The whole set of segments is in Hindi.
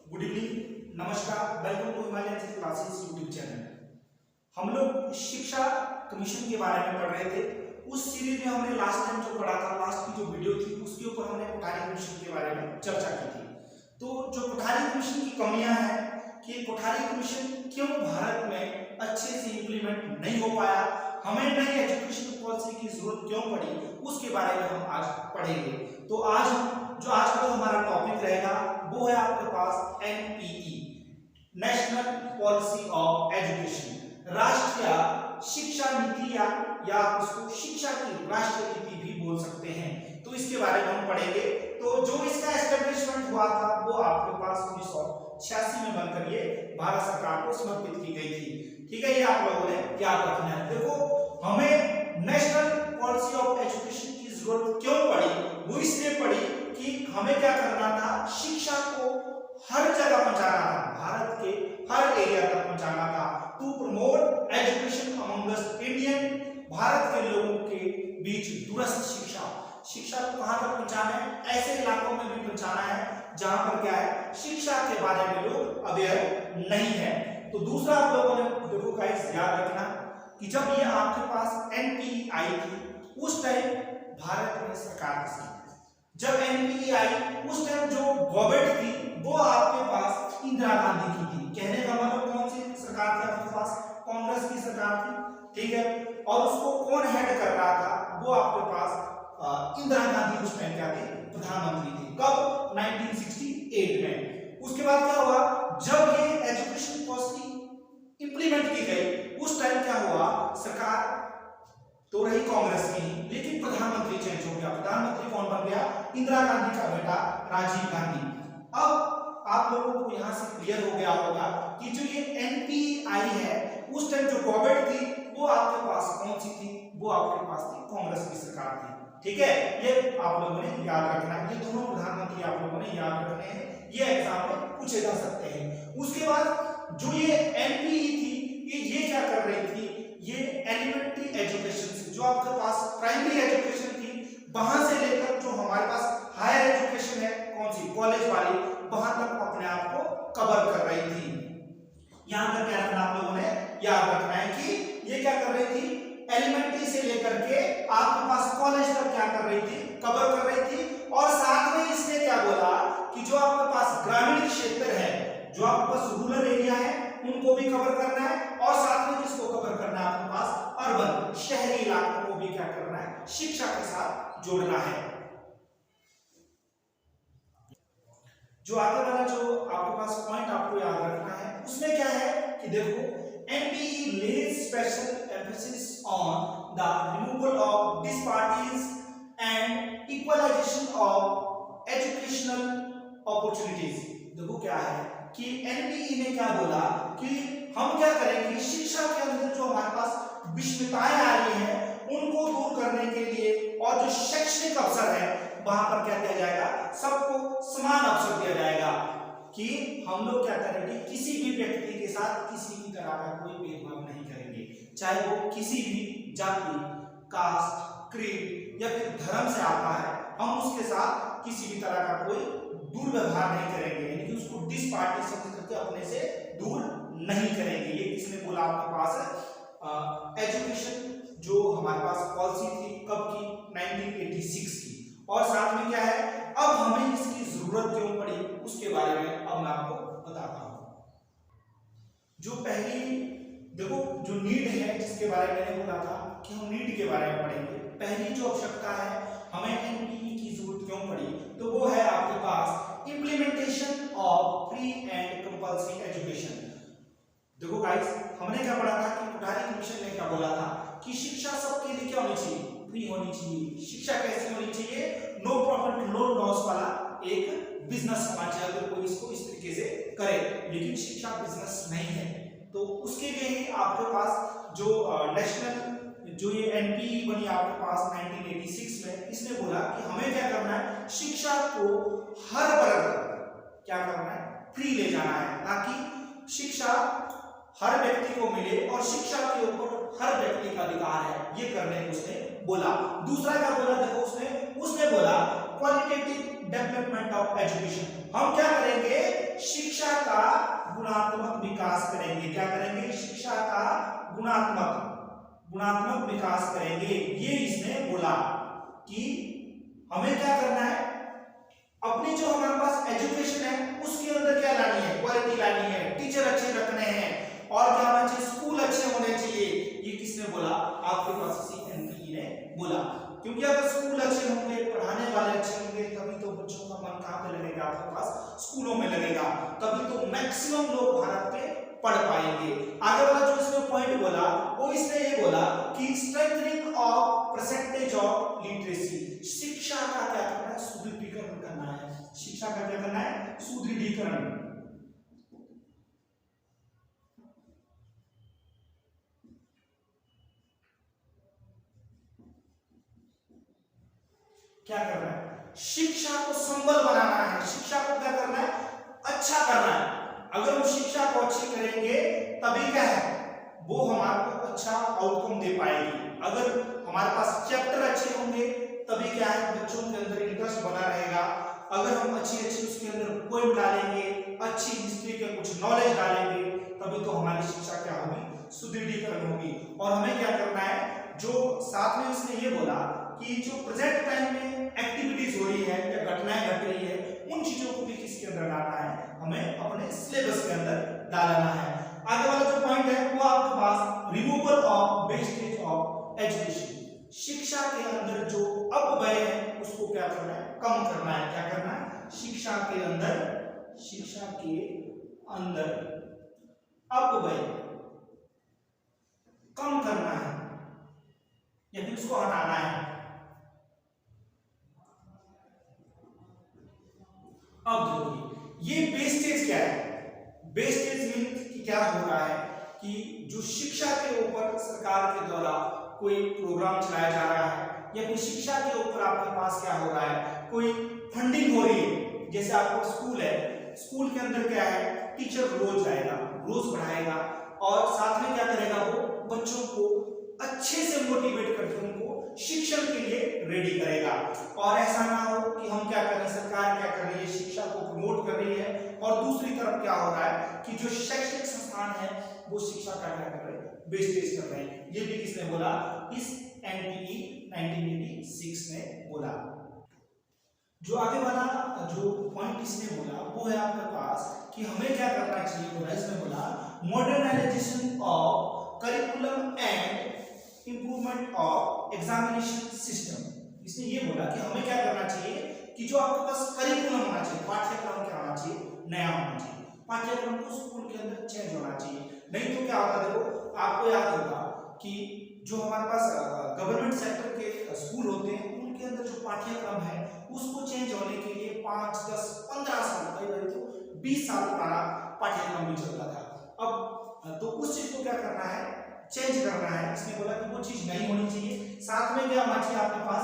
गुड इवनिंग, नमस्कार, welcome to Himalayan classes YouTube channel. हम लोग शिक्षा कमीशन के बारे में पढ़ रहे थे। उस सीरीज में हमने लास्ट टाइम जो पढ़ा था, लास्ट की जो वीडियो थी उसके ऊपर हमने कोठारी कमीशन के बारे में चर्चा की थी। तो जो कोठारी कमीशन की कमियां हैं कि कोठारी कमीशन क्यों भारत में अच्छे से इंप्लीमेंट नहीं हो पाया, हमें नई एजुकेशन पॉलिसी की जरूरत क्यों पड़ी, उसके बारे में हम आज पढ़ेंगे। तो आज का जो हमारा टॉपिक रहेगा वो है आपके पास NPE, national policy of education, राष्ट्रीय शिक्षा नीति या उसको शिक्षा की राष्ट्रीय नीति भी बोल सकते हैं। तो इसके बारे में हम पढ़ेंगे। तो जो इसका एस्टेब्लिशमेंट हुआ था वो आपके पास 1986 में बनकर ये भारत सरकार को समर्पित की गई थी। ठीक है, ये आप लोगों ने याद रखना है। देखो, हमें नेशनल पॉलिसी ऑफ एजुकेशन की जरूरत क्यों पड़ी, वो इसलिए पड़ी कि हमें क्या करना था, शिक्षा को हर जगह पहुंचाना था, भारत के हर एरिया तक पहुंचाना था। To promote education among the Indian, Bharat के लोगों के बीच दूरस्थ शिक्षा को कहां तक पहुंचाना है, ऐसे इलाकों में भी पहुंचाना है जहां पर क्या है, शिक्षा के बारे में लोग अवेयर नहीं है। तो दूसरा आप लोगों ने देखो गाइस याद रखना कि जब ये आपके पास एनपीई आई थी उस टाइम भारत में सरकार थी। जब एनपीई आई उस टाइम जो गवर्नमेंट थी वो आपके पास इंदिरा गांधी की थी। कहने का मतलब कौन सी सरकार थी आपके पास, कांग्रेस की सरकार थी। ठीक है, और उसको कौन हेड कर रहा था, वो आपके पास इंदिरा गांधी उस टाइम क्या थी, प्रधानमंत्री थी। कब? 1968 में। उसके बाद क्या हुआ, जब ये एजुकेशन पॉलिसी इंप्लीमेंट की गई उस टाइम क्या हुआ, सरकार तो रही कांग्रेस की, लेकिन प्रधानमंत्री चेंज हो गया। प्रधानमंत्री कौन बन गया? इंदिरा गांधी का बेटा राजीव गांधी। अब आप लोगों को यहां से क्लियर हो गया होगा कि जो ये एनपीआई है उस टाइम जो गवर्नमेंट थी वो आपके पास कौन सी थी, वो आपके पास थी कांग्रेस की सरकार थी। ठीक है, ये आप लोगों ने याद रखना है। ये दोनों प्रधानमंत्री आप लोगों ने याद रखने हैं, ये एग्जाम में पूछे जा सकते हैं। उसके बाद जो ये एनपीई थी ये क्या कर रही थी, ये एलिमेंट्री एजुकेशन से, जो आपके पास प्राइमरी एजुकेशन थी वहां से लेकर जो हमारे पास हायर एजुकेशन है, कौन सी, कॉलेज वाली, वहां तक अपने आप को कवर कर रही थी। यहां तक क्या रखना आप लोगों ने याद रखना है कि ये क्या कर रही थी, एलिमेंट्री से लेकर के आपके पास कॉलेज तक क्या कर रही थी, कवर कर रही थी। और साथ में इसने क्या बोला कि जो आपके पास ग्रामीण क्षेत्र है, जो आपके पास रूरल एरिया है, उनको भी कवर करना है, और साथ में किसको कवर करना है, आपके पास अर्बन शहरी इलाकों को भी क्या करना है, शिक्षा के साथ जोड़ना है। जो आगे वाला जो आपके पास पॉइंट आपको याद रखना है उसमें क्या है कि देखो, NPE lays special emphasis on the removal of disparities and equalization of educational opportunities। देखो क्या है कि एनपीई ने क्या बोला कि हम क्या करेंगे, शिक्षा के अंदर जो हमारे पास विषमताएं आ रही हैं उनको दूर करने के लिए, और जो शैक्षणिक अवसर है वहां पर क्या किया जाएगा, सबको समान अवसर दिया जाएगा। कि हम लोग क्या करेंगे, किसी भी व्यक्ति के साथ किसी भी तरह का कोई भेदभाव नहीं करेंगे, चाहे वो किसी भी जाति, कास्ट, क्रीड या फिर धर्म से आता है, हम उसके साथ किसी भी तरह का कोई दुर्व्यवहार नहीं करेंगे, यानी कि उसको डिसपार्टी समझ करके अपने से दूर नहीं करेंगे। ये किसने बोला आपके पास, एजुकेशन जो हमारे पास पॉलिसी थी कब की, 1986 की। और साथ में क्या है, अब हमें इसकी जरूरत क्यों पड़ी उसके बारे में अब मैं आपको बताता हूं। जो पहली देखो जो नीड है, जिसके बारे में मैंने बोला था कि हम नीड के बारे में पढ़ेंगे, पहली जो आवश्यकता है हमें एनपीई की जरूरत क्यों पड़ी, तो वो है आपके पास implementation of free and compulsory education. देखो गाइस, हमने क्या पढ़ा था कि कोठारी कमीशन ने क्या बोला था कि शिक्षा सबके लिए क्या होनी चाहिए, फ्री होनी चाहिए। शिक्षा कैसी होनी चाहिए, नो प्रॉफिट नो लॉस वाला एक बिजनेस होना चाहिए, अगर कोई इसको इस तरीके से करे। लेकिन शिक्षा बिजनेस नहीं है, तो उसके लिए ही आपके पास जो नेशनल जो ये एनपीई बनी आपके पास 1986 में, इसने बोला कि हमें क्या करना है, शिक्षा को हर वर्ग क्या करना है, फ्री ले जाना है, ताकि शिक्षा हर व्यक्ति को मिले और शिक्षा के ऊपर हर व्यक्ति का अधिकार है, ये करने को उसने बोला। दूसरा क्या बोला, देखो उसने बोला क्वालिटेटिव डेवलपमेंट ऑफ एजुकेशन। हम क्या करेंगे, शिक्षा हमें क्या करना है, अपनी जो हमारे पास एजुकेशन है उसके अंदर क्या लानी है, क्वालिटी लानी है, टीचर अच्छे रखने हैं और क्या होना चाहिए, स्कूल अच्छे होने चाहिए। ये किसने बोला, आपके पास एनपीई ने बोला। क्योंकि अगर स्कूल अच्छे होंगे, पढ़ाने वाले अच्छे होंगे, तभी तो बच्चों का मन कहां पे लगेगा, आपके पास स्कूलों में लगेगा, तभी तो मैक्सिमम लोग भारत के पढ़ पाएंगे। आगे वाला जो इसमें पॉइंट बोला वो इसने ये बोला कि strengthening of percentage of literacy, शिक्षा का क्या करना है, सुदृढ़ीकरण करना है। शिक्षा का क्या करना है, सुदृढ़ीकरण। क्या करना है, शिक्षा को संबल बनाना है, शिक्षा को क्या करना है, अच्छा करना है। अगर हम शिक्षा को अच्छी करेंगे तभी क्या है, वो हमारे को अच्छा आउटकम दे पाएगी। अगर हमारे पास चैप्टर अच्छे होंगे तभी क्या है, बच्चों के अंदर इंटरेस्ट बना रहेगा। अगर हम अच्छी उसके अंदर पोएम डालेंगे, अच्छी हिस्ट्री के कुछ नॉलेज डालेंगे, तभी तो हमारी शिक्षा क्या होगी, सुदृढ़ीकरण होगी। और हमें क्या करना है, जो साथ में उसने ये बोला कि जो प्रेजेंट टाइम में एक्टिविटीज हो रही है या घटनाएं घट रही है, उन चीजों को भी किसके अंदर डालना है, हमें अपने सिलेबस के अंदर डालना है। आगे वाला जो पॉइंट है वो आपके पास removal of wastage of education, शिक्षा के अंदर जो अपव्यय है उसको क्या करना है, कम करना है। क्या करना है, शिक्षा के अंदर अपव्यय कम करना है या फिर उसको हटाना है। अब देखिए ये वेस्टेज क्या है, वेस्टेज मीन्स कि क्या हो रहा है कि जो शिक्षा के ऊपर सरकार के द्वारा कोई प्रोग्राम चलाया जा रहा है या फिर शिक्षा के ऊपर आपके पास क्या हो रहा है, कोई फंडिंग हो रही है। जैसे आपका स्कूल है, स्कूल के अंदर क्या है, टीचर रोज आएगा, रोज पढ़ाएगा और साथ में क्या करेगा, वो बच्चों को अच्छे से मोटिवेट करके उनको शिक्षण के लिए रेडी करेगा। और ऐसा ना हो कि हम क्या कर रहे हैं, सरकार क्या कर रही है, शिक्षा को प्रमोट कर रही है और दूसरी तरफ क्या हो रहा है कि जो शैक्षणिक संस्थान है वो शिक्षा का क्या कर रहे हैं, वेस्टेज कर रहे हैं। ये भी किसने बोला, इस एनपीई 1986 ने बोला। जो आगे वाला जो पॉइंट इसने बोला वो है आपके पास कि हमें क्या करना चाहिए, बोला इसने बोला modernisation of curriculum and improvement of examination system. इसने ये बोला कि हमें क्या करना चाहिए कि जो आपके पास करिकुलम होना चाहिए, पाठ्यक्रम क्या होना चाहिए, नया होना चाहिए। पाठ्यक्रम को स्कूल के अंदर चेंज होना चाहिए, नहीं तो क्या होगा, देखो आपको याद होगा कि जो हमारे पास गवर्नमेंट सेक्टर के स्कूल होते हैं उनके अंदर जो पाठ्यक्रम है उसको चेंज होने के लिए 5, 10, 15 साल, कई बार तो 20 साल पुराना पाठ्यक्रम भी चलता था। अब तो उस चीज को क्या करना है, चेंज करना है। इसने बोला कि वो चीज नहीं होनी चाहिए। साथ में क्या होना चाहिए, आपके पास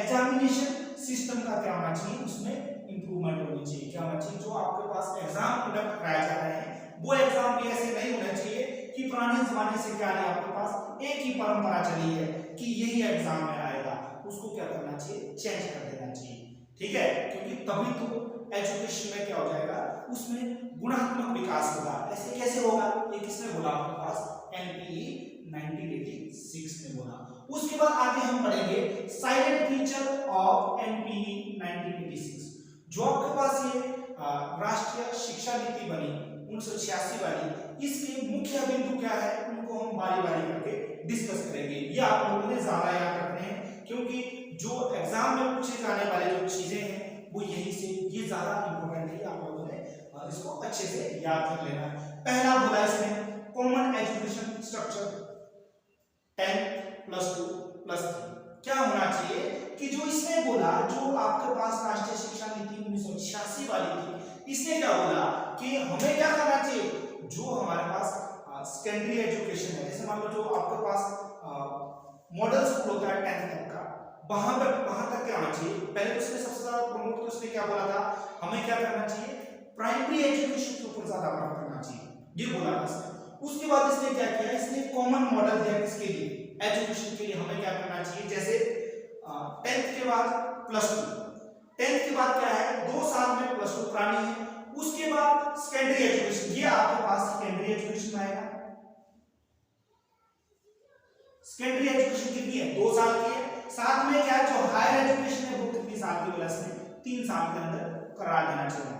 एग्जामिनेशन सिस्टम का क्या होना चाहिए, उसमें इंप्रूवमेंट होनी चाहिए। क्या होना चाहिए, जो आपके पास एग्जाम कंडक्ट कराए जा रहे हैं वो एग्जाम भी ऐसे नहीं होने चाहिए कि पुराने जमाने से क्या है, आपके पास एक ही परंपरा चली है कि यही एग्जाम में आएगा, उसको क्या करना चाहिए, चेंज कर देना चाहिए। ठीक है, क्योंकि तभी तो एजुकेशन में क्या हो जाएगा, उसमें गुणात्मक विकास होगा। ऐसे कैसे होगा, ये किसने बोला, आपके पास एनपीई 1986 ने बोला। उसके बाद आगे हम पढ़ेंगे साइलेंट फीचर ऑफ एनपीई 1986। जो आपके पास ये राष्ट्रीय शिक्षा नीति बनी 1986 वाली, इसके मुख्य बिंदु क्या है, उनको हम बारी बारी करके डिस्कस करेंगे। ये आप लोगों ने ज्यादा याद रखने हैं क्योंकि जो एग्जाम में पूछे जाने वाले जो चीजें हैं वो यही से, ये ज्यादा इंपॉर्टेंट है, आप लोगों ने इसको अच्छे से याद कर लेना है। पहला बोला इसने कॉमन एजुकेशन स्ट्रक्चर 10 + 2 + 3 क्या होना चाहिए कि जो इसने बोला, जो आपके पास राष्ट्रीय शिक्षा नीति 1986 वाली थी, इसने क्या बोला कि हमें क्या करना चाहिए, जो हमारे पास सेकेंडरी एजुकेशन है, जैसे मान लो जो आपके पास मॉडल स्कूल होता है 10th तक का, वहां तक क्या होना चाहिए। पहले तो उसने सबसे ज्यादा प्रमुख तो उसने क्या बोला था, हमें क्या करना चाहिए, प्राइमरी एजुकेशन के ऊपर ज्यादा वर्क करना चाहिए, ये बोला था इसने। उसके बाद इसने क्या किया, इसने कॉमन मॉडल दिया किसके लिए, एजुकेशन के लिए। हमें क्या करना चाहिए, जैसे 10th के बाद +2, 10th के बाद क्या है, 2 साल में +2 पुरानी है, उसके बाद सेकेंडरी एजुकेशन, ये आपके पास सेकेंडरी एजुकेशन में आएगा। सेकेंडरी एजुकेशन कितनी है, 2 साल की है। साथ में क्या है, जो हायर एजुकेशन है वो कितनी साल की बोला इसने, 3 साल के अंदर करा देना चाहिए।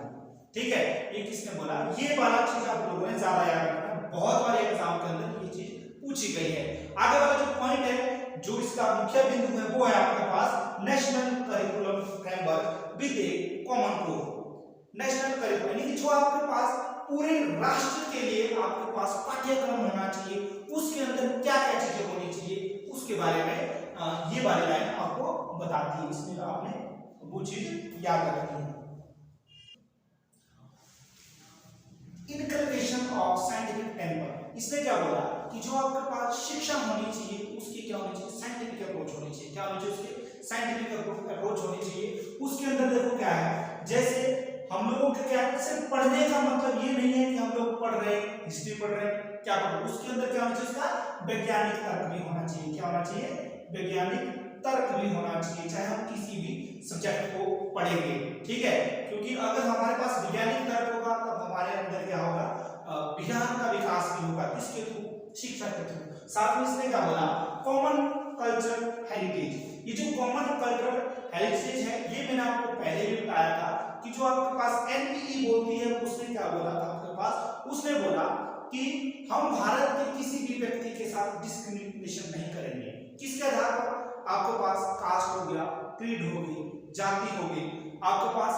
ठीक है, ये किसने बोला, ये वाला चीज आप लोगों ने ज्यादा याद रखना, बहुत बार एग्जाम के अंदर ये चीज पूछी गई है। आगे वाला जो पॉइंट है, जो इसका मुख्य बिंदु है, वो है आपके पास national curriculum framework with a common core. National curriculum यानी कि जो आपके पास पूरे राष्ट्र के लिए आपके पास पाठ्यक्रम होना चाहिए, उसके अंदर क्या क्या चीजें होनी चाहिए, उसके बारे में ये वाली लाइन आपको बताती है। इसमें आपने वो चीज याद रखनी है। इनकल्केशन ऑफ साइंटिफिक टेम्पर, इसने क्या बोला कि जो आपके पास शिक्षा होनी चाहिए उसकी क्या होनी चाहिए, साइंटिफिक अप्रोच होनी चाहिए। क्या होनी चाहिए, उसके साइंटिफिक अप्रोच होनी चाहिए। उसके अंदर देखो क्या है, जैसे हम लोगों के क्या सिर्फ पढ़ने का मतलब ये नहीं है कि हम लोग पढ़ रहे हैं, हिस्ट्री पढ़ रहे हैं, क्या पढ़ रहे हैं, उसके अंदर क्या होना चाहिए, उसका वैज्ञानिक तर्क भी होना चाहिए। क्या होना चाहिए, वैज्ञानिक तर्क भी होना चाहिए, चाहे हम किसी भी सब्जेक्ट को पढ़ेंगे। ठीक है, क्योंकि अगर हमारे पास वैज्ञानिक तर्क होगा तब हमारे अंदर क्या होगा, विज्ञान का विकास भी होगा। किसके थ्रू, शिक्षा के थ्रू। साथ में इसने क्या बोला, कॉमन कल्चर हेरिटेज। ये जो कॉमन कल्चर हेरिटेज है, ये मैंने आपको पहले भी बताया था कि जो आपके पास एनपीई बोलती है, उसने क्या बोला था आपके पास, उसने बोला कि हम भारत के किसी भी व्यक्ति के साथ डिस्क्रिमिनेशन नहीं करेंगे। किसके आधार पर, आपके पास कास्ट हो गया, क्रीड हो गई, जाति हो गई, आपके पास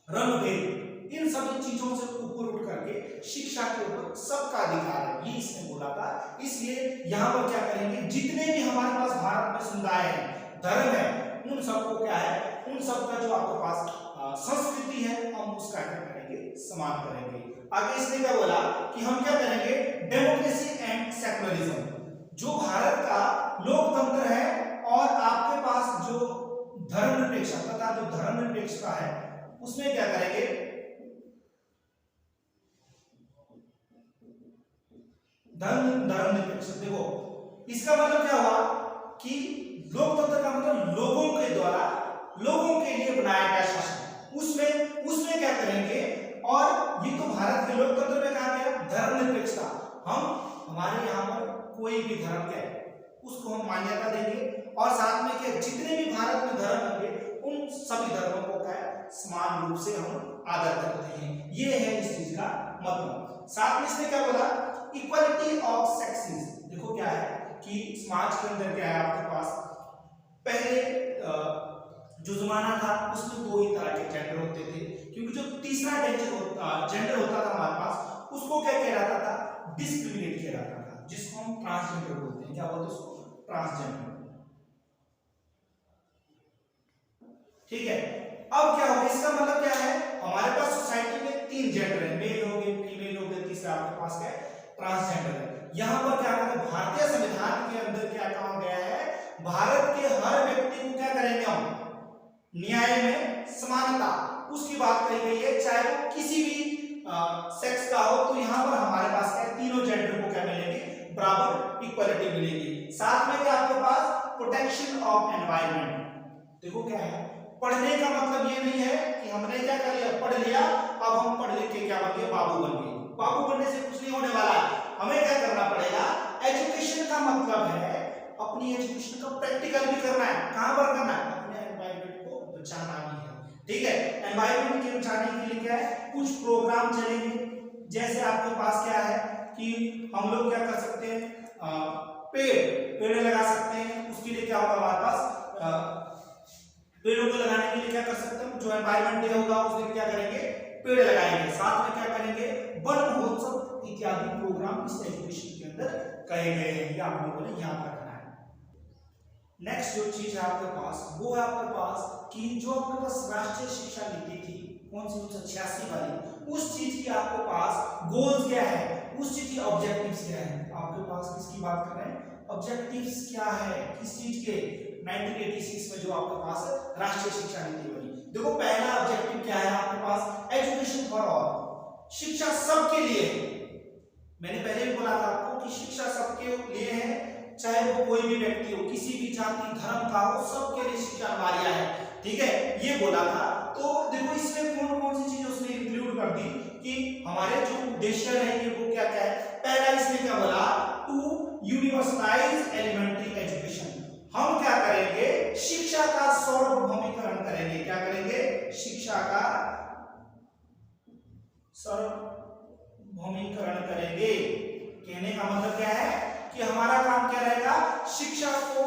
रंग भेद, इन सभी चीजों से ऊपर उठ करके शिक्षा के ऊपर सबका अधिकार है, ये इसने बोला था। इसलिए यहाँ पर क्या करेंगे, जितने भी हमारे पास भारत में समुदाय है, धर्म है, उन सबको क्या है, उन सबका जो आपके पास संस्कृति है, हम उसका क्या करेंगे, सम्मान करेंगे। आगे इसने क्या बोला कि हम क्या करेंगे, डेमोक्रेसी एंड सेकुलरिज्म। जो भारत का लोकतंत्र है और आपके पास जो धर्मनिरपेक्षता तथा जो धर्मनिरपेक्षता है, उसमें क्या करेंगे, धर्मनिरपेक्षता। देखो इसका मतलब क्या हुआ कि लोकतंत्र का मतलब लोगों के द्वारा, लोगों के लिए बनाया गया शासन, उसमें क्या करेंगे। और ये तो भारत के लोकतंत्र में कहा गया धर्मनिरपेक्षता, हम हमारे यहाँ पर कोई भी धर्म क्या है उसको हम मान्यता देंगे, और साथ में क्या, जितने भी भारत में धर्म होंगे उन सभी धर्मों को क्या है, समान रूप से हम आदर करते हैं। ये है इस चीज का मतलब। साथ में इसने क्या बोला, इक्वालिटी ऑफ सेक्सेस। देखो क्या है कि समाज के अंदर क्या है, आपके पास पहले जो जमाना था उसमें 2 ही तरह के जेंडर होते थे, क्योंकि जो तीसरा जेंडर होता था हमारे पास, उसको क्या कह रहा था, डिस्क्रिमिनेट किया जाता था, जिसको हम ट्रांसजेंडर बोलते हैं। क्या बोलते हैं उसको, ट्रांसजेंडर। ठीक है, अब क्या होगा, इसका मतलब क्या है, हमारे पास सोसाइटी में 3 जेंडर है, मेल हो गए, फीमेल हो गए, तीसरा आपके पास क्या है, ट्रांसजेंडर है। यहां पर क्या है, भारतीय संविधान के अंदर क्या कहा गया है, भारत के हर व्यक्ति को क्या करेंगे हम, न्याय में समानता, उसकी बात कही गई है, चाहे वो किसी भी सेक्स का हो। तो यहाँ पर हमारे पास क्या है, तीनों जेंडर को क्या मिलेगी, बराबर इक्वालिटी मिलेगी। साथ में क्या आपके पास, प्रोटेक्शन ऑफ एनवायरनमेंट। देखो क्या है, पढ़ने का मतलब ये नहीं है कि हमने क्या कर लिया, पढ़ लिया, अब हम पढ़ लिख के क्या बन गए, बाबू बन गए। बाबू बनने से कुछ नहीं होने वाला है, हमें क्या करना पड़ेगा, एजुकेशन का मतलब है अपनी एजुकेशन का प्रैक्टिकल भी करना है। कहां पर करना है, अपने एनवायरनमेंट को बचाना भी है। ठीक है, एनवायरनमेंट के बचाने के लिए क्या है, कुछ प्रोग्राम चलेंगे। जैसे आपके पास क्या है कि हम लोग क्या कर सकते हैं, पेड़ लगा सकते हैं। उसके लिए क्या होगा, हमारे पास पेड़ों को लगाने के लिए क्या कर सकते हैं, जो एनवायरनमेंट डे होगा उस दिन क्या करेंगे, पेड़ लगाएंगे। साथ में क्या करेंगे, वन महोत्सव इत्यादि प्रोग्राम इस एजुकेशन के अंदर कहे गए हैं, ये आप लोगों ने याद रखना है। नेक्स्ट जो चीज है आपके पास, वो है आपके पास कि जो आपके पास राष्ट्रीय शिक्षा नीति थी, कौन सी 1986 वाली, उस चीज की आपके पास गोल्स क्या है, उस चीज की ऑब्जेक्टिव्स क्या है। आपके पास किसकी बात कर रहे हैं, ऑब्जेक्टिव्स क्या है, किस चीज के, 1986 में जो आपके पास राष्ट्रीय शिक्षा नीति बनी। देखो पहला ऑब्जेक्टिव क्या है आपके पास, एजुकेशन फॉर ऑल, शिक्षा सबके लिए। मैंने पहले भी बोला था आपको कि शिक्षा सबके लिए है, चाहे वो कोई भी व्यक्ति हो, किसी भी जाति धर्म का हो, सबके लिए शिक्षा अनिवार्य है। ठीक है, ये बोला था। तो देखो इसमें कौन कौन सी चीजें उसने इंक्लूड कर दी कि हमारे जो उद्देश्य रहेंगे वो क्या क्या है। पहला इसने क्या बोला, टू यूनिवर्सलाइज एलिमेंट्री एजुकेशन, हम क्या करेंगे, शिक्षा का सार्वभौमिकरण करेंगे। क्या करेंगे, शिक्षा का सार्वभौमिकरण करेंगे। कहने का मतलब क्या है कि हमारा काम क्या रहेगा, शिक्षा को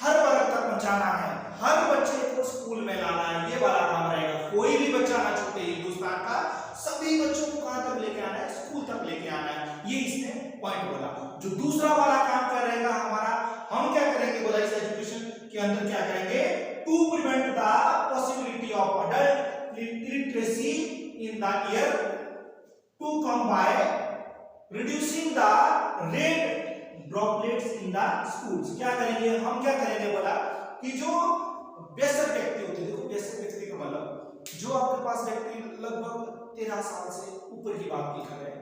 हर वर्ग तक पहुंचाना है, हर बच्चे को स्कूल में लाना है, ये वाला काम रहेगा। कोई भी बच्चा ना छूटे हिंदुस्तान का, सभी बच्चों को कहां तक लेके आना है, स्कूल तक लेके आना है। ये इसने पॉइंट बोला। जो दूसरा वाला काम क्या रहेगा हमारा, हम क्या करेंगे बोला, इस एजुकेशन के अंदर क्या करेंगे, to prevent the possibility of adult illiteracy in the year to come by reducing the rate droplets in the schools. क्या करेंगे, हम क्या करेंगे बोला कि जो वयस्क व्यक्ति होते हैं, देखो वयस्क व्यक्ति का मतलब जो आपके पास व्यक्ति लगभग 13 साल से ऊपर की बात की कर रहे हैं,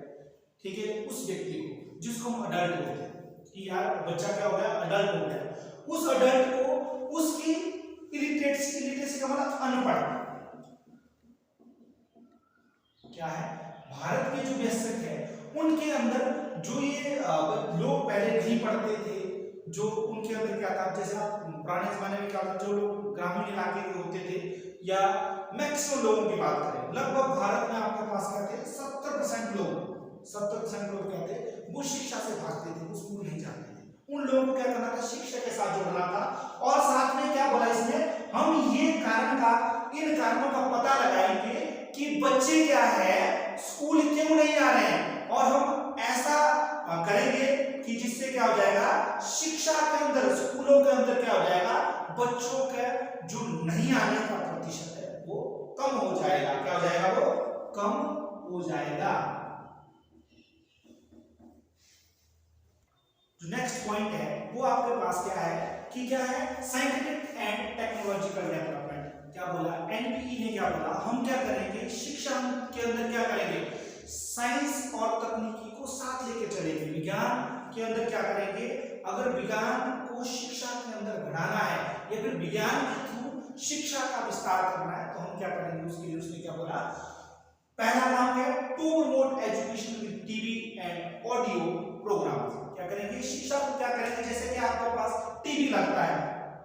ठीक है, उस व्यक्ति को जिसको हम अडल्ट बोलते हैं कि यार बच्चा क्या हो गया, अडल्ट हो गया, उस अडल्ट को उसकी इलिटरेसी का मतलब अनपढ़ क्या है, भारत के जो वयस्क है उनके अंदर जो ये लोग पहले नहीं पढ़ते थे, जो उनके अंदर क्या था, जैसे आप पुराने जमाने में क्या था, जो लोग ग्रामीण इलाके के होते थे या मैक्सिमम लोगों की बात करें, लगभग भारत में आपके पास क्या थे, 70% लोग क्या थे, वो शिक्षा से भागते थे, वो स्कूल नहीं जाते थे। उन लोगों को क्या करना था, शिक्षा के साथ जोड़ना था। और साथ में क्या बोला इसने, हम ये इन कारणों का पता लगाएंगे कि बच्चे क्या है स्कूल क्यों नहीं आ रहे हैं, और हम ऐसा करेंगे कि जिससे क्या हो जाएगा, शिक्षा के अंदर, स्कूलों के अंदर क्या हो जाएगा, बच्चों का जो नहीं आने का प्रतिशत है वो कम हो जाएगा। क्या हो जाएगा, वो कम हो जाएगा। जो नेक्स्ट पॉइंट है वो आपके पास क्या है कि क्या है, साइंटिफिक एंड टेक्नोलॉजिकल डेवलपमेंट। क्या बोला, एनपीई ने क्या बोला, हम क्या करेंगे, शिक्षा के अंदर क्या करेंगे, साइंस और तकनीकी को साथ लेके चलेंगे। विज्ञान के अंदर क्या करेंगे, अगर विज्ञान को शिक्षा के अंदर बढ़ाना है या फिर विज्ञान के थ्रू शिक्षा का विस्तार करना है, तो हम क्या करेंगे, उसके लिए उसने क्या बोला, पहला काम है to promote education with TV and audio program. क्या करेंगे, शिक्षा को क्या करेंगे, जैसे कि आपके पास टीवी लगता है,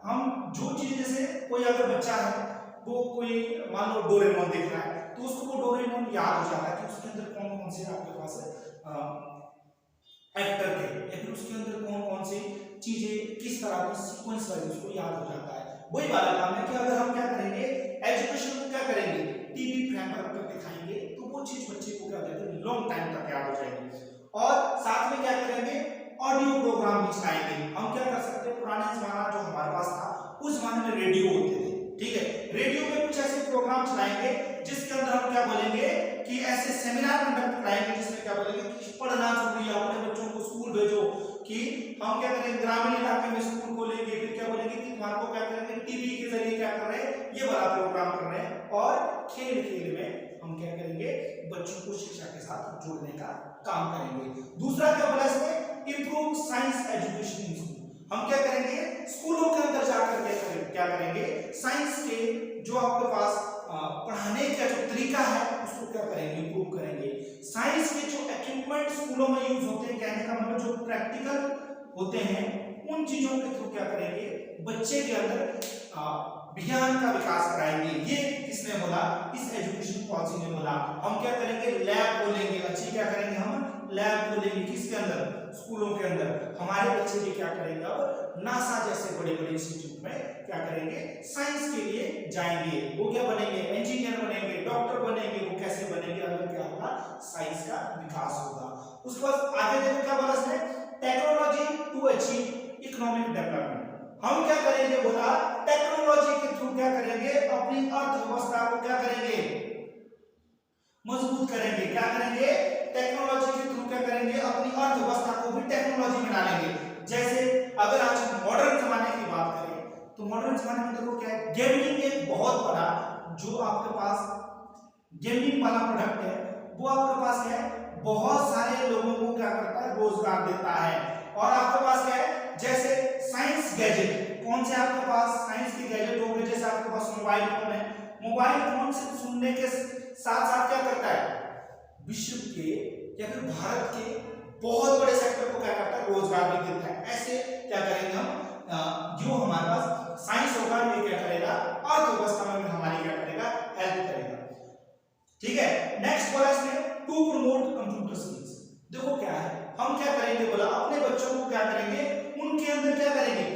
हम जो चीज, जैसे कोई अगर बच्चा है वो कोई मान लो डोरेमोन देख रहा है, तो उसको वो डोरेमोन याद हो जाता है कि उसके अंदर कौन कौन से आपके पास एक्टर थे, या फिर उसके अंदर कौन कौन सी चीजें किस तरह की सीक्वेंस वाइज उसको याद हो जाता है। वही वाला काम है कि अगर हम क्या करेंगे, एजुकेशन को क्या करेंगे, टीवी फ्रेमवर्क पर दिखाएंगे, तो वो चीज बच्चे को क्या हो जाएगी, लॉन्ग टाइम तक याद हो जाएगी। और साथ में क्या करेंगे, ऑडियो प्रोग्राम भी चलाएंगे। हम क्या कर सकते हैं, पुराने जमाना जो हमारे पास था, उस जमाने में रेडियो होते थे, ठीक है, रेडियो में कुछ ऐसे प्रोग्राम चलाएंगे जिसके अंदर हम क्या बोलेंगे कि ऐसे सेमिनार कंडक्ट कराएंगे, जिसमें क्या बोलेंगे कि पढ़ना जरूरी है, अपने बच्चों को स्कूल भेजो, कि हम क्या करेंगे, ग्रामीण इलाके में स्कूल खोलेंगे, फिर क्या बोलेंगे कि तुम्हारे को क्या करेंगे, टीवी के जरिए क्या कर रहे हैं, ये वाला प्रोग्राम कर रहे हैं। और खेल में हम क्या करेंगे, बच्चों को शिक्षा के साथ जोड़ने का काम करेंगे। दूसरा क्या बोला इसमें, improve science education in school. हम क्या करेंगे, स्कूलों के अंदर जाकर क्या करेंगे, साइंस के जो आपके पास पढ़ाने का जो तरीका है उसको क्या करेंगे, इंप्रूव करेंगे। साइंस के जो इक्विपमेंट स्कूलों में यूज होते हैं, कहने का मतलब जो प्रैक्टिकल होते हैं, उन चीजों के थ्रू क्या करेंगे, बच्चे के अंदर विज्ञान का विकास कराएंगे। ये किसने बोला, इस एजुकेशन पॉलिसी ने बोला। हम क्या करेंगे, लैब खोलेंगे, अच्छी क्या करेंगे, हम लैब खोलेंगे, किसके अंदर, स्कूलों के अंदर। हमारे बच्चे भी क्या करेंगे, अब नासा जैसे बड़े बड़े इंस्टीट्यूट में क्या करेंगे, साइंस के लिए जाएंगे। वो क्या बनेंगे, इंजीनियर बनेंगे, डॉक्टर बनेंगे। वो कैसे बनेंगे, अगर क्या होगा, साइंस का विकास होगा। उसके बाद आगे देखो क्या बोला इसने, technology to achieve economic development. हम क्या करेंगे बोला, टेक्नोलॉजी के थ्रू क्या करेंगे, अपनी अर्थव्यवस्था को क्या करेंगे, मजबूत करेंगे। क्या करेंगे, टेक्नोलॉजी के थ्रू क्या करेंगे, अपनी अर्थव्यवस्था को भी टेक्नोलॉजी में डालेंगे। जैसे अगर आज मॉडर्न जमाने की बात करें, तो मॉडर्न जमाने में देखो क्या है, गेमिंग एक बहुत बड़ा जो आपके पास गेमिंग वाला प्रोडक्ट है, वो आपके पास क्या है, बहुत सारे लोगों को क्या करता है, रोजगार देता है। और आपके पास क्या है, जैसे साइंस गैजेट, कौन से आपके पास साइंस के गैजेट हो गए, जैसे आपके पास मोबाइल फोन है, मोबाइल फोन से सुनने के साथ साथ क्या करता है, विश्व के या फिर भारत के बहुत बड़े सेक्टर को क्या करता है, रोजगार भी देता है। ऐसे क्या करेंगे, हम जो हमारे पास साइंस होगा ये क्या करेगा, अर्थव्यवस्था में हमारी क्या करेगा, हेल्प करेगा। ठीक है, नेक्स्ट बोला इसने टू प्रमोट कंप्यूटर स्किल्स। देखो क्या है, हम क्या करेंगे बोला, अपने बच्चों को क्या करेंगे, उनके अंदर क्या करेंगे,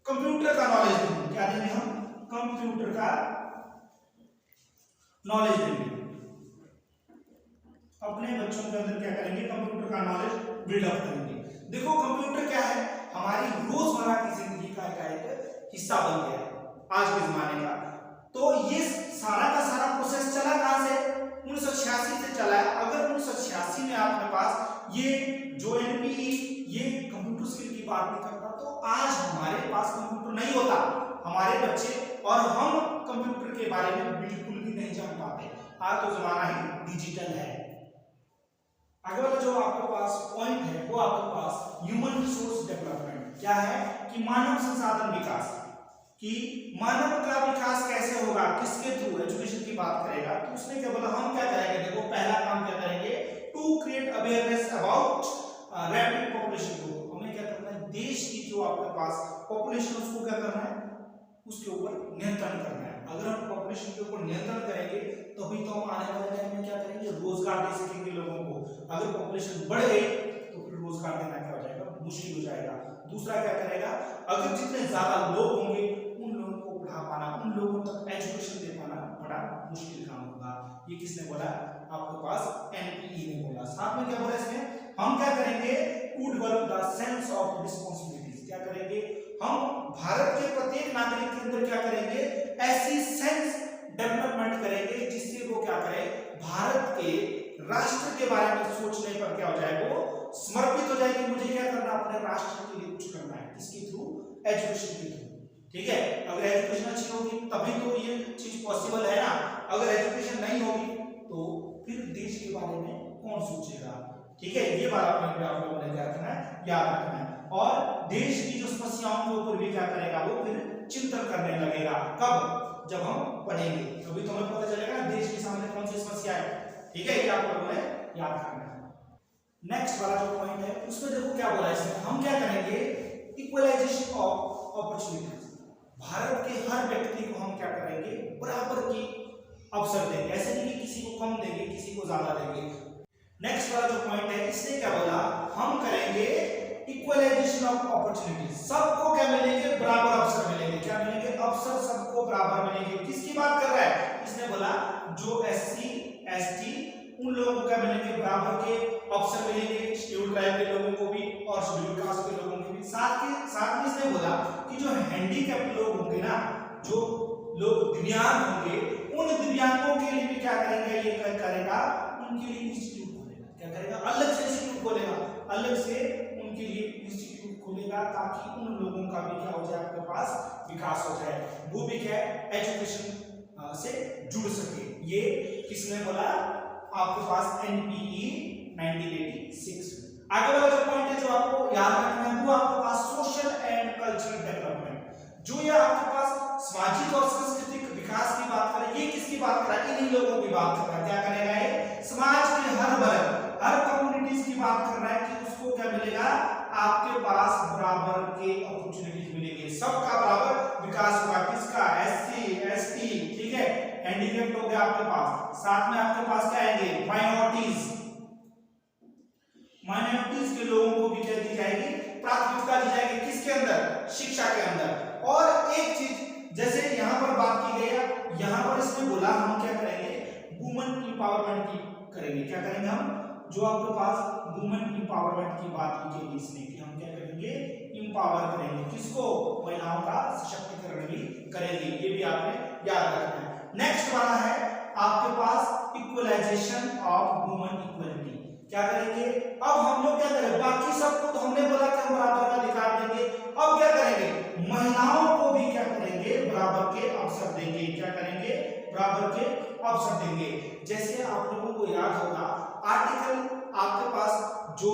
कंप्यूटर का नॉलेज देंगे। क्या देंगे हम, कंप्यूटर का नॉलेज देंगे। अपने बच्चों के अंदर क्या करेंगे, कंप्यूटर का नॉलेज बिल्डअप करेंगे। देखो कंप्यूटर क्या है, हमारी रोजमर्रा की जिंदगी का एक हिस्सा बन गया आज के जमाने का। तो ये सारा का सारा प्रोसेस चला कहां से, 1986 से चला है। अगर 1986 में आपके पास ये जो एनपीई ये कंप्यूटर स्किल की बात नहीं करता, तो आज हमारे पास कंप्यूटर नहीं होता, हमारे बच्चे और हम कंप्यूटर के बारे में बिल्कुल भी नहीं जान पाते। आज तो जमाना ही डिजिटल है। आगे वाला जो आपके पास पॉइंट है वो आपके पास ह्यूमन रिसोर्स डेवलपमेंट क्या है, कि मानव संसाधन विकास, कि मानव का विकास कैसे होगा, किसके थ्रू, एजुकेशन की बात करेगा। तो उसने क्या बोला, हम क्या करेंगे, देखो पहला काम क्या करेंगे, to create awareness about rapid population growth. हमें क्या करना है, देश की जो आपके पास पॉपुलेशन उसको क्या करना है, उसके ऊपर नियंत्रण करना है। अगर हम पॉपुलेशन के ऊपर नियंत्रण करेंगे तो भी तो हम आने वाले टाइम में क्या करेंगे, रोजगार दे सकेंगे लोगों को। अगर पॉपुलेशन बढ़ गई तो फिर रोजगार देना क्या हो जाएगा, मुश्किल हो जाएगा। दूसरा क्या करेगा, अगर जितने ज्यादा लोग होंगे उन लोगों को पढ़ा पाना, उन लोगों तक एजुकेशन दे पाना बड़ा मुश्किल काम होगा। ये किसने बोला, आपके पास एनपीई ने बोला। साथ में क्या बोला इसने, हम क्या करेंगे, to develop the sense of responsibilities. क्या करेंगे, हम भारत के प्रत्येक नागरिक के अंदर क्या करेंगे, ऐसी सेंस डेवलपमेंट करेंगे जिससे वो क्या करे, भारत के राष्ट्र के बारे में सोचने पर क्या हो जाए, वो समर्पित हो जाएगी। मुझे क्या करना, अपने राष्ट्र के लिए कुछ करना है, किसके थ्रू, एजुकेशन के थ्रू। ठीक है, अगर एजुकेशन अच्छी होगी तभी तो ये चीज पॉसिबल है ना। अगर एजुकेशन नहीं होगी तो फिर देश के बारे में कौन सोचेगा। ठीक है, ये बात अपने आप लोगों ने क्या करना है, याद रखना है। और देश की जो समस्याओं के ऊपर भी क्या करेगा, वो फिर चिंतन करने लगेगा। कब, जब हम पढ़ेंगे तभी तो हमें पता चलेगा देश के सामने कौन सी समस्या है। ठीक है, ये आप लोगों ने याद रखना है। नेक्स्ट वाला जो पॉइंट है उसमें देखो क्या बोला है इसमें, हम क्या करेंगे, इक्वलाइजेशन ऑफ अपॉर्चुनिटीज। भारत के हर व्यक्ति को हम क्या करेंगे, बराबर की अवसर देंगे। ऐसे नहीं कि किसी को कम देंगे, किसी को ज्यादा देंगे। नेक्स्ट वाला जो पॉइंट है इसने क्या बोला, हम करेंगे इक्वलाइजेशन ऑफ अपॉर्चुनिटीज। सबको क्या मिलेंगे, बराबर अवसर मिलेंगे। क्या मिलेंगे, अवसर सबको बराबर मिलेंगे। किसकी बात कर रहा है, इसने बोला जो एससी एसटी उन लोगों को क्या मिलेंगे, बराबर के अवसर मिलेंगे, शेड्यूल ट्राइब के लोगों को भी और शेड्यूल कास्ट के लोगों को भी। साथ में इसने बोला कि जो हैंडीकैप लोग होंगे ना, जो लोग दिव्यांग होंगे, उन दिव्यांगों के लिए भी क्या करेंगे, ये क्या करेगा, उनके लिए इंस्टीट्यूट खोलेगा। क्या करेगा, अलग से इंस्टीट्यूट खोलेगा, अलग से उनके लिए इंस्टीट्यूट खोलेगा, ताकि उन लोगों का भी क्या हो जाए, आपके पास विकास हो जाए, वो भी क्या एजुकेशन से जुड़ सके। ये किसने बोला, आपके पास एनपीई 1986। आगे वाला जो पॉइंट है जो आपको याद रखना है, वो आपके पास सोशल एंड कल्चरल डेवलपमेंट। जो ये आपके पास सामाजिक और सांस्कृतिक विकास की बात करें, ये किसकी बात कर रहा है, इन्हीं लोगों की बात कर रहा है। क्या करेगा ये, समाज के हर वर्ग, हर कम्युनिटीज की बात कर रहा है कि उसको क्या मिलेगा, आपके पास बराबर के अपॉर्चुनिटीज मिलेंगे, सबका बराबर विकास होगा। किसका, एससी एसटी, ठीक है, हैंडीकैप हो गया आपके पास। साथ में आपके पास क्या आएंगे, माइनॉरिटीज के लोगों को भी क्या दी जाएगी, प्राथमिकता दी जाएगी। किसके अंदर, शिक्षा के अंदर। और एक चीज जैसे यहाँ पर बात की गई है, यहाँ पर इसने बोला हम क्या करेंगे, वुमेन इंपावरमेंट की करेंगे। क्या करेंगे हम, जो आपके पास वुमेन इंपावरमेंट की बात की गई इसने, कि हम क्या करेंगे, इंपावर करेंगे। किसको, महिलाओं का सशक्तिकरण भी करेंगे। ये भी आपने याद रखना है। नेक्स्ट वाला है आपके पास इक्वलाइजेशन ऑफ वुमेन इक्वलिटी। क्या करेंगे, अब हम लोग क्या करें, बाकी सबको तो हमने बोला कि हम बराबर का अधिकार देंगे, अब क्या करेंगे, महिलाओं को भी क्या करेंगे, बराबर के अवसर देंगे। क्या करेंगे, बराबर के अवसर देंगे। जैसे आप लोगों को याद होगा, आर्टिकल आपके पास जो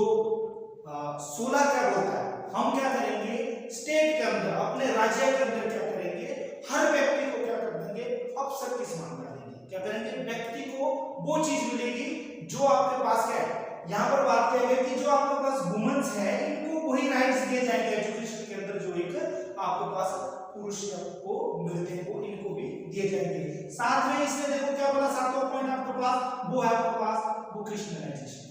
16 क्या बोलता है, हम क्या करेंगे, स्टेट के अंदर, अपने राज्य के अंदर क्या करेंगे, हर व्यक्ति को क्या कर देंगे, अवसर की समानता देंगे। क्या करेंगे, व्यक्ति को वो चीज मिलेगी जो आपके पास क्या है। यहाँ पर बात किया गया कि जो आपके पास वुमेन्स है, इनको वही राइट्स दिए जाएंगे एजुकेशन के अंदर जो एक आपके पास पुरुष को मिलते हैं, वो इनको भी दिए जाएंगे। साथ में इसमें देखो क्या बोला, सातवां पॉइंट आपके पास वो है आपके पास वोकेशनलाइजेशन।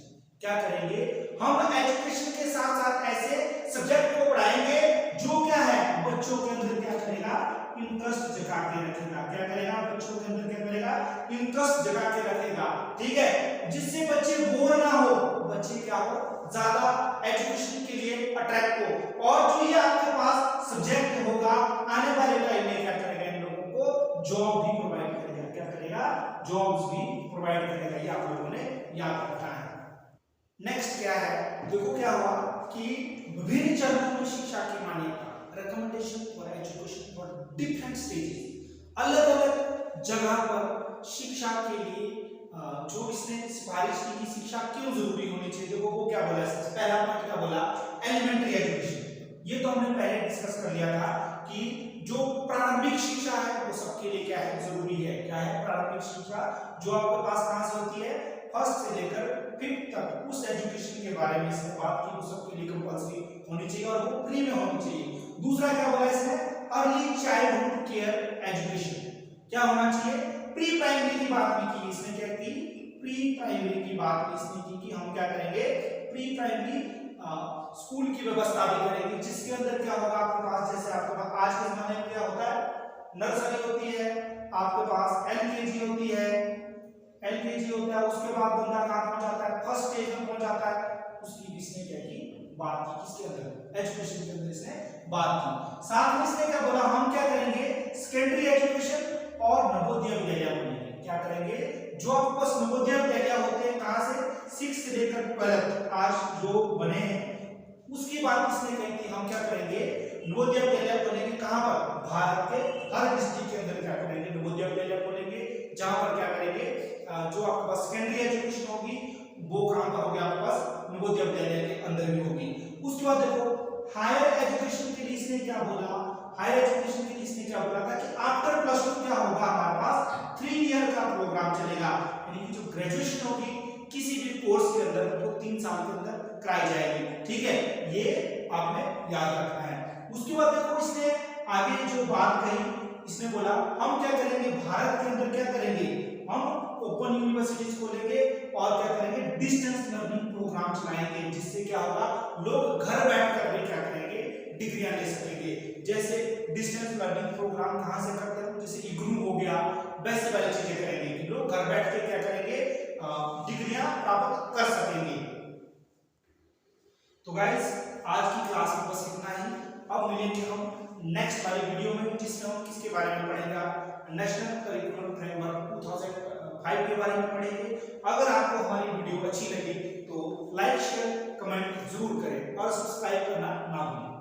क्या करेंगे हम एजुकेशन के साथ साथ ऐसे सब्जेक्ट को पढ़ाएंगे जो क्या है बच्चों के अंदर क्या करेगा, इंटरेस्ट जगा के रखेगा। क्या करेगा बच्चों के अंदर, क्या करेगा इंटरेस्ट जगा के रखेगा, ठीक है, जिससे बच्चे बोर ना हो, बच्चे क्या हो ज्यादा एजुकेशन के लिए अट्रैक्ट हो। और जो ये आपके पास सब्जेक्ट होगा आने वाले टाइम में क्या करेगा, इन लोगों को जॉब भी प्रोवाइड करेगा। क्या करेगा, जॉब्स भी प्रोवाइड करेगा। ये आप लोगों ने याद रखना है। नेक्स्ट क्या है, देखो क्या हुआ कि विभिन्न चरणों में शिक्षा की मान्यता, recommendation for education for different stages, अलग अलग जगह पर शिक्षा के लिए जो इसने सिफारिश की कि शिक्षा क्यों जरूरी होनी चाहिए। देखो वो क्या बोला, पहला पॉइंट क्या बोला, एलिमेंट्री एजुकेशन। ये तो हमने पहले डिस्कस कर लिया था कि जो प्रारंभिक शिक्षा है वो सबके लिए क्या है, जरूरी है। क्या है प्रारंभिक शिक्षा, जो आपके पास कहां से होती है, फर्स्ट से लेकर फिफ्थ तक, उस एजुकेशन के बारे में इसने बात की, वो सबके लिए कंपल्सरी होनी चाहिए और वो फ्री में होनी चाहिए। दूसरा क्या बोला इसने, अर्ली चाइल्डहुड केयर एजुकेशन क्या होना चाहिए। प्री प्राइमरी की बात भी की इसने, क्या की प्री प्राइमरी की बात भी इसने की कि हम क्या करेंगे, प्री प्राइमरी स्कूल की व्यवस्था भी करेंगे, जिसके अंदर क्या होगा आपके पास, जैसे आपके पास आज के जमाने में क्या होता है, नर्सरी होती है, आपके पास एलकेजी होती है, एलकेजी होता है, उसके बाद बंदा कहां पहुंच जाता है, फर्स्ट स्टेज में पहुंच जाता है। उसकी इसने क्या की बात की, किसके अंदर, एजुकेशन के अंदर इसने बात की। साथ में इसने क्या बोला, हम क्या करेंगे सेकेंडरी एजुकेशन और नवोदय विद्यालय बनेंगे। क्या करेंगे, जो आपके पास नवोदय विद्यालय होते हैं कहां से, 6 से लेकर 12 आज जो बने हैं, उसकी बात इसने कही थी हम क्या करेंगे, नवोदय विद्यालय खोलेंगे। कहां पर, भारत के हर डिस्ट्रिक्ट के अंदर क्या करेंगे, नवोदय विद्यालय खोलेंगे, जहां पर क्या करेंगे, जो आपके पास सेकेंडरी एजुकेशन होगी वो कहां पर होगी, आपके पास नवोदय विद्यालय के अंदर भी होगी। उसके बाद देखो हायर एजुकेशन के लिए इसने क्या बोला, हायर एजुकेशन के लिए इसने क्या बोला था कि आफ्टर +2 क्या होगा, हमारे पास 3 ईयर का प्रोग्राम चलेगा, यानी कि जो ग्रेजुएशन होगी किसी भी कोर्स के अंदर वो 3 साल के अंदर कराई जाएगी, ठीक है, ये आपने याद रखना है। उसके बाद देखो इसने आगे जो बात कही, इसने बोला हम क्या करेंगे, भारत के अंदर क्या करेंगे, हम ओपन यूनिवर्सिटीज खोलेंगे और क्या करेंगे, डिस्टेंस लर्निंग प्रोग्राम चलाएंगे, जिससे क्या होगा, लोग घर बैठकर भी क्या करेंगे, डिग्रियां ले सकेंगे। जैसे डिस्टेंस लर्निंग प्रोग्राम कहां से करते हैं, जैसे इग्नू हो गया, वैसे वाली चीजें करेंगे कि लोग घर बैठ के क्या करेंगे, डिग्रियां प्राप्त कर सकेंगे। तो गाइस आज की क्लास में बस इतना ही। अब मिलेंगे हम नेक्स्ट वाली वीडियो में, जिसमें हम किसके बारे में पढ़ेंगे, नेशनल करिकुलम फ्रेमवर्क 2005 के बारे में पढ़ेंगे। अगर आपको हमारी वीडियो अच्छी लगी तो लाइक शेयर कमेंट जरूर करें और सब्सक्राइब करना ना भूलें।